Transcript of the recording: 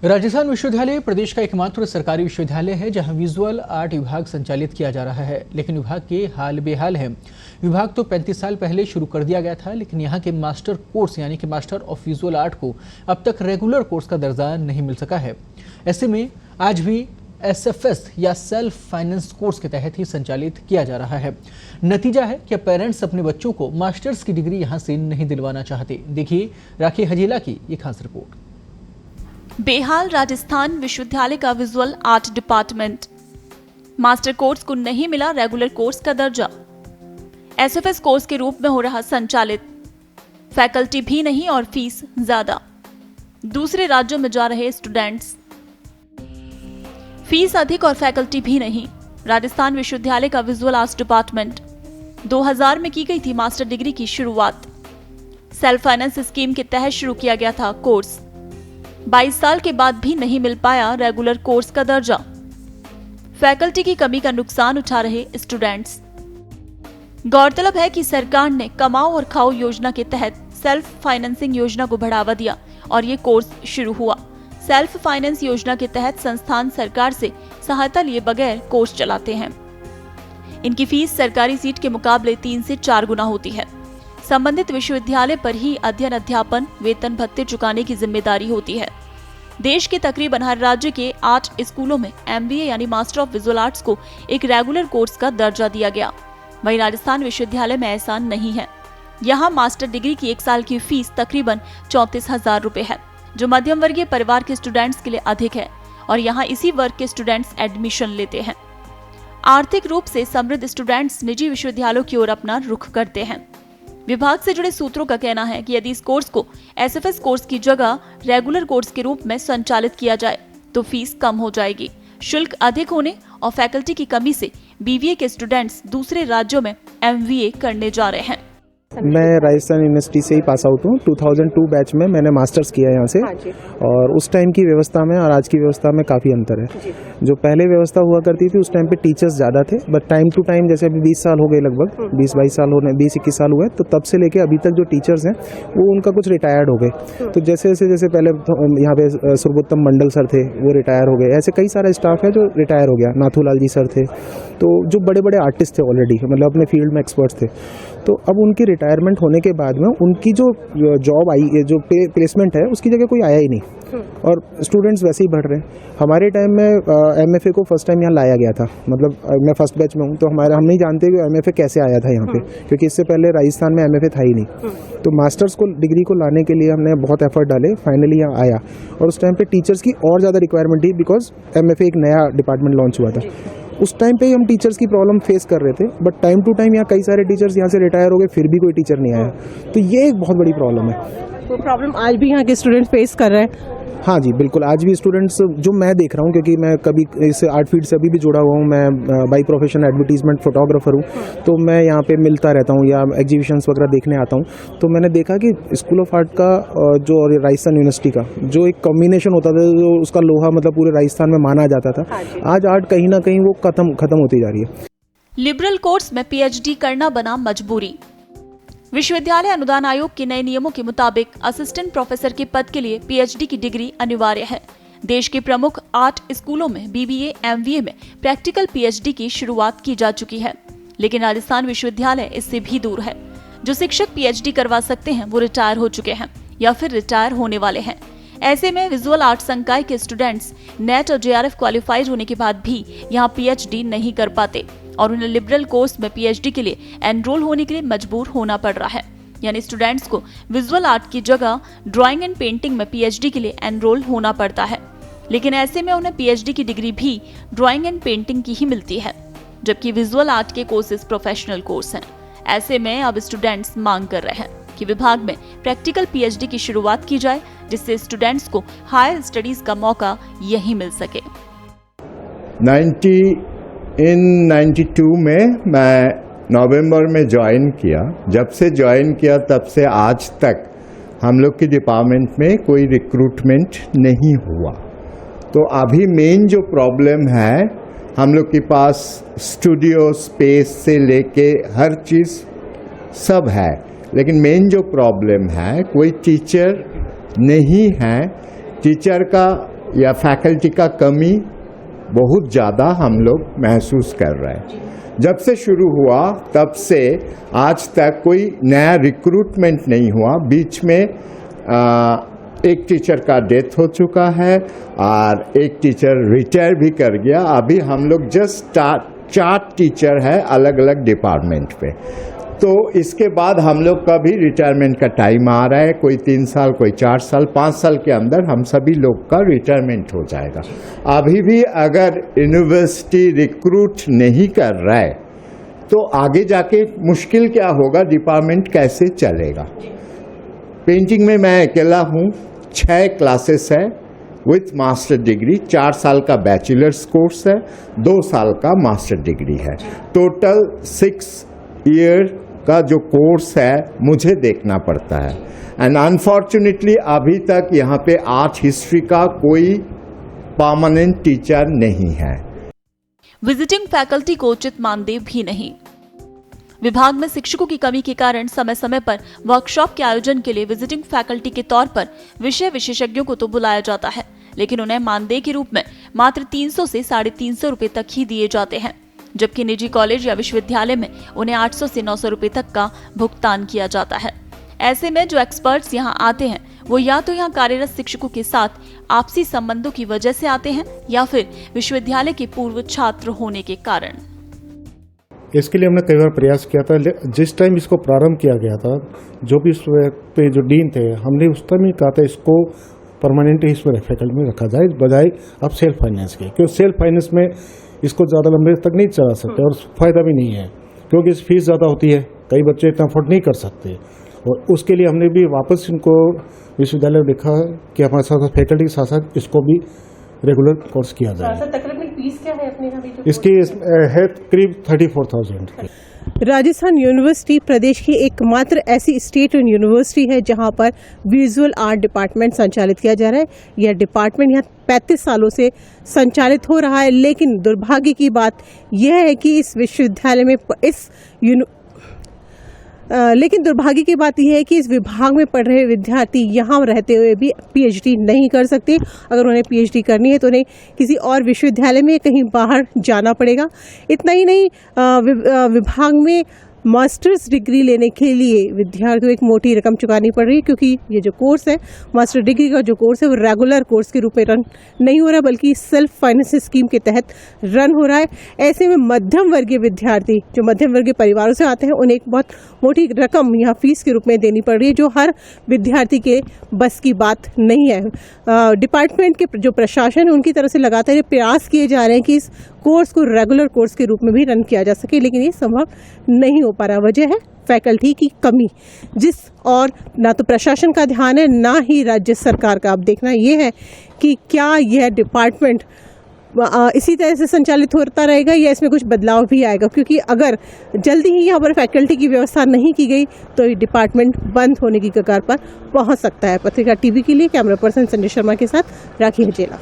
राजस्थान विश्वविद्यालय प्रदेश का एकमात्र सरकारी विश्वविद्यालय है जहां विजुअल आर्ट विभाग संचालित किया जा रहा है, लेकिन विभाग के हाल बेहाल है। विभाग तो 35 साल पहले शुरू कर दिया गया था, लेकिन यहां के मास्टर कोर्स यानी कि मास्टर ऑफ विजुअल आर्ट को अब तक रेगुलर कोर्स का दर्जा नहीं मिल सका है। ऐसे में आज भी SFS या सेल्फ फाइनेंस कोर्स के तहत ही संचालित किया जा रहा है। नतीजा है कि पेरेंट्स अपने बच्चों को मास्टर्स की डिग्री यहां से नहीं दिलवाना चाहते। देखिए राखी हजीला की ये खास रिपोर्ट। बेहाल राजस्थान विश्वविद्यालय का visual art department. Master course को नहीं मिला रेगुलर कोर्स का दर्जा। SFS कोर्स के रूप में हो रहा संचालित। फैकल्टी भी नहीं और फीस ज्यादा। दूसरे राज्यों में जा रहे स्टूडेंट्स। फीस अधिक और फैकल्टी भी नहीं। राजस्थान विश्वविद्यालय का विजुअल आर्ट्स डिपार्टमेंट 2000 में की गई थी मास्टर डिग्री की शुरुआत। सेल्फ फाइनेंस स्कीम के तहत शुरू किया गया था कोर्स। 22 साल के बाद भी नहीं मिल पाया रेगुलर कोर्स का दर्जा। फैकल्टी की कमी का नुकसान उठा रहे स्टूडेंट्स। गौरतलब है कि सरकार ने कमाओ और खाओ योजना के तहत सेल्फ फाइनेंसिंग योजना को बढ़ावा दिया और ये कोर्स शुरू हुआ। सेल्फ फाइनेंस योजना के तहत संस्थान सरकार से सहायता लिए बगैर कोर्स चलाते हैं। इनकी फीस सरकारी सीट के मुकाबले 3 से 4 गुना होती है। संबंधित विश्वविद्यालय पर ही अध्ययन अध्यापन वेतन भत्ते चुकाने की जिम्मेदारी होती है। देश के तकरीबन हर राज्य के 8 स्कूलों में MBA यानी मास्टर ऑफ विजुअल आर्ट्स को एक रेगुलर कोर्स का दर्जा दिया गया। वहीं राजस्थान विश्वविद्यालय में ऐसा नहीं है। यहाँ मास्टर डिग्री की 1 साल की फीस तकरीबन 34,000 रुपए है, जो मध्यम वर्गीय परिवार के स्टूडेंट्स के लिए अधिक है और यहाँ इसी वर्ग के स्टूडेंट्स एडमिशन लेते हैं। आर्थिक रूप से समृद्ध स्टूडेंट्स निजी विश्वविद्यालयों की ओर अपना रुख करते हैं। विभाग से जुड़े सूत्रों का कहना है कि यदि इस कोर्स को SFS कोर्स की जगह रेगुलर कोर्स के रूप में संचालित किया जाए तो फीस कम हो जाएगी। शुल्क अधिक होने और फैकल्टी की कमी से BVA के स्टूडेंट्स दूसरे राज्यों में MVA करने जा रहे हैं। मैं राजस्थान यूनिवर्सिटी से ही पास आउट हूँ। 2002 बैच में मैंने मास्टर्स किया यहाँ से। और उस टाइम की व्यवस्था में और आज की व्यवस्था में काफ़ी अंतर है। जो पहले व्यवस्था हुआ करती थी उस टाइम पे टीचर्स ज़्यादा थे, बट टाइम टू टाइम जैसे अभी 20 साल हो गए, लगभग 20-22 साल होने 20-21 साल हुए, तो तब से लेके अभी तक जो टीचर्स हैं वो उनका कुछ रिटायर्ड हो गए। तो जैसे पहले यहाँ पे सुरगोत्तम मंडल सर थे, वो रिटायर हो गए। ऐसे कई सारा स्टाफ है जो रिटायर हो गया। नाथूलाल जी सर थे, तो जो बड़े बड़े आर्टिस्ट थे ऑलरेडी, मतलब अपने फील्ड में एक्सपर्ट्स थे। तो अब उनकी रिटायरमेंट होने के बाद में उनकी जो जॉब आई, जो प्लेसमेंट है, उसकी जगह कोई आया ही नहीं और स्टूडेंट्स वैसे ही बढ़ रहे हैं। हमारे टाइम में MFA को फर्स्ट टाइम यहाँ लाया गया था, मतलब मैं फर्स्ट बैच में हूँ, तो हम नहीं जानते कि MFA कैसे आया था यहाँ पे, क्योंकि इससे पहले राजस्थान में MFA था ही नहीं। तो मास्टर्स को डिग्री को लाने के लिए हमने बहुत एफर्ट डाले, फाइनली यहाँ आया। और उस टाइम पे टीचर्स की और ज़्यादा रिक्वायरमेंट थी, बिकॉज MFA एक नया डिपार्टमेंट लॉन्च हुआ था। उस टाइम पे ही हम टीचर्स की प्रॉब्लम फेस कर रहे थे, बट टाइम टू टाइम यहाँ कई सारे टीचर्स यहाँ से रिटायर हो गए, फिर भी कोई टीचर नहीं आया। तो ये एक बहुत बड़ी प्रॉब्लम है। तो प्रॉब्लम आज भी यहाँ के स्टूडेंट फेस कर रहे हैं? हाँ जी, बिल्कुल। आज भी स्टूडेंट्स जो मैं देख रहा हूँ, क्योंकि मैं कभी इस आर्ट फील्ड से अभी भी जुड़ा हुआ हूँ, मैं बाई प्रोफेशन एडवर्टीजमेंट फोटोग्राफर हूँ, तो मैं यहाँ पे मिलता रहता हूँ या एग्जीबिशंस वगैरह देखने आता हूँ। तो मैंने देखा कि स्कूल ऑफ आर्ट का जो राजस्थान यूनिवर्सिटी का जो एक कॉम्बिनेशन होता था, जो उसका लोहा मतलब पूरे राजस्थान में माना जाता था, आज आर्ट कहीं ना कहीं वो खत्म होती जा रही है। लिबरल कोर्स में PhD करना बना मजबूरी। विश्वविद्यालय अनुदान आयोग के नए नियमों के मुताबिक असिस्टेंट प्रोफेसर के पद के लिए PhD की डिग्री अनिवार्य है। देश के प्रमुख 8 स्कूलों में BBA MVA में प्रैक्टिकल PhD की शुरुआत की जा चुकी है, लेकिन राजस्थान विश्वविद्यालय इससे भी दूर है। जो शिक्षक PhD करवा सकते हैं वो रिटायर हो चुके हैं या फिर रिटायर होने वाले हैं। ऐसे में विजुअल आर्ट संकाय के स्टूडेंट्स नेट और JRF क्वालिफाइड होने के बाद भी यहाँ PhD नहीं कर पाते और उन्हें लिबरल कोर्स में PhD के लिए एनरोल होने के लिए मजबूर होना पड़ रहा है। यानी स्टूडेंट्स को विजुअल आर्ट की जगह ड्राइंग एंड पेंटिंग में PhD के लिए एनरोल होना पड़ता है, लेकिन ऐसे में उन्हें PhD की डिग्री भी ड्राइंग एंड पेंटिंग की ही मिलती है, जबकि विजुअल आर्ट के कोर्सेज प्रोफेशनल कोर्स हैं। ऐसे में अब स्टूडेंट्स मांग कर रहे हैं कि विभाग में प्रैक्टिकल PhD की शुरुआत की जाए, जिससे स्टूडेंट्स को हायर स्टडीज का मौका यही मिल सके। 92 में मैं नवंबर में ज्वाइन किया। जब से ज्वाइन किया तब से आज तक हम लोग के डिपार्टमेंट में कोई रिक्रूटमेंट नहीं हुआ। तो अभी मेन जो प्रॉब्लम है, हम लोग के पास स्टूडियो स्पेस से लेके हर चीज़ सब है, लेकिन मेन जो प्रॉब्लम है, कोई टीचर नहीं है। टीचर का या फैकल्टी का कमी बहुत ज़्यादा हम लोग महसूस कर रहे हैं। जब से शुरू हुआ तब से आज तक कोई नया रिक्रूटमेंट नहीं हुआ। बीच में एक टीचर का डेथ हो चुका है और एक टीचर रिटायर भी कर गया। अभी हम लोग जस्ट 4 टीचर है अलग अलग डिपार्टमेंट पे। तो इसके बाद हम लोग का भी रिटायरमेंट का टाइम आ रहा है, कोई 3 साल, कोई 4 साल, 5 साल के अंदर हम सभी लोग का रिटायरमेंट हो जाएगा। अभी भी अगर यूनिवर्सिटी रिक्रूट नहीं कर रहा है तो आगे जाके मुश्किल क्या होगा, डिपार्टमेंट कैसे चलेगा। पेंटिंग में मैं अकेला हूँ, 6 क्लासेस है विथ मास्टर डिग्री, 4 साल का बैचलर्स कोर्स है, 2 साल का मास्टर डिग्री है। टोटल 6 ईयर का जो कोर्स है मुझे देखना पड़ता है। एंड अनफॉर्चुनेटली अभी तक यहाँ पे आर्ट हिस्ट्री का कोई परमानेंट टीचर नहीं है। विजिटिंग फैकल्टी को उचित मानदेय भी नहीं। विभाग में शिक्षकों की कमी के कारण समय समय पर वर्कशॉप के आयोजन के लिए विजिटिंग फैकल्टी के तौर पर विषय विशेषज्ञों को तो बुलाया जाता है, लेकिन उन्हें मानदेय के रूप में मात्र 300 से 350 रुपए तक ही दिए जाते हैं, जबकि निजी कॉलेज या विश्वविद्यालय में उन्हें 800 से 900 रुपए तक का भुगतान किया जाता है। ऐसे में जो एक्सपर्ट्स यहाँ आते हैं वो या तो यहाँ कार्यरत शिक्षकों के साथ आपसी संबंधों की वजह से आते हैं या फिर विश्वविद्यालय के पूर्व छात्र होने के कारण। इसके लिए हमने कई बार प्रयास किया था। जिस टाइम इसको प्रारंभ किया गया था, जो भी इस पे जो डीन थे, हमने उस टाइम ही कहा था इसको परमानेंट इसमें फैकल्टी में रखा जाए बजाय अब सेल्फ फाइनेंस के, क्योंकि सेल्फ फाइनेंस में इसको ज़्यादा लंबे तक नहीं चला सकते और फ़ायदा भी नहीं है, क्योंकि इस फीस ज़्यादा होती है, कई बच्चे इतना अफोर्ड नहीं कर सकते। और उसके लिए हमने भी वापस इनको विश्वविद्यालय में देखा कि हमारे साथ फैकल्टी के साथ साथ इसको भी रेगुलर कोर्स किया जाए। तकरीबन फीस क्या है अपने यहाँ भी? इसकी है करीब 34,000। राजस्थान यूनिवर्सिटी प्रदेश की एकमात्र ऐसी स्टेट यूनिवर्सिटी है जहां पर विजुअल आर्ट डिपार्टमेंट संचालित किया जा रहा है। यह डिपार्टमेंट यहाँ 35 सालों से संचालित हो रहा है, लेकिन दुर्भाग्य की बात यह है कि इस विश्वविद्यालय में लेकिन दुर्भाग्य की बात यह है कि इस विभाग में पढ़ रहे विद्यार्थी यहाँ रहते हुए भी पीएचडी नहीं कर सकते। अगर उन्हें पीएचडी करनी है तो उन्हें किसी और विश्वविद्यालय में कहीं बाहर जाना पड़ेगा। इतना ही नहीं, विभाग में मास्टर्स डिग्री लेने के लिए विद्यार्थियों को एक मोटी रकम चुकानी पड़ रही है, क्योंकि ये जो कोर्स है, मास्टर डिग्री का जो कोर्स है, वो रेगुलर कोर्स के रूप में रन नहीं हो रहा, बल्कि सेल्फ फाइनेंस स्कीम के तहत रन हो रहा है। ऐसे में मध्यम वर्गीय विद्यार्थी जो मध्यम वर्गीय परिवारों से आते हैं उन्हें एक बहुत मोटी रकम यहाँ फीस के रूप में देनी पड़ रही है, जो हर विद्यार्थी के बस की बात नहीं है। डिपार्टमेंट के जो प्रशासन है उनकी तरफ से लगातार प्रयास किए जा रहे हैं कि इस कोर्स को रेगुलर कोर्स के रूप में भी रन किया जा सके, लेकिन ये संभव नहीं हो पा रहा। वजह है फैकल्टी की कमी, जिस और ना तो प्रशासन का ध्यान है ना ही राज्य सरकार का। अब देखना यह है कि क्या यह डिपार्टमेंट इसी तरह से संचालित होता रहेगा या इसमें कुछ बदलाव भी आएगा, क्योंकि अगर जल्दी ही यहाँ पर फैकल्टी की व्यवस्था नहीं की गई तो ये डिपार्टमेंट बंद होने की कगार पर पहुँच सकता है। पत्रिका टीवी के लिए कैमरा पर्सन संजय शर्मा के साथ राखी हजेला।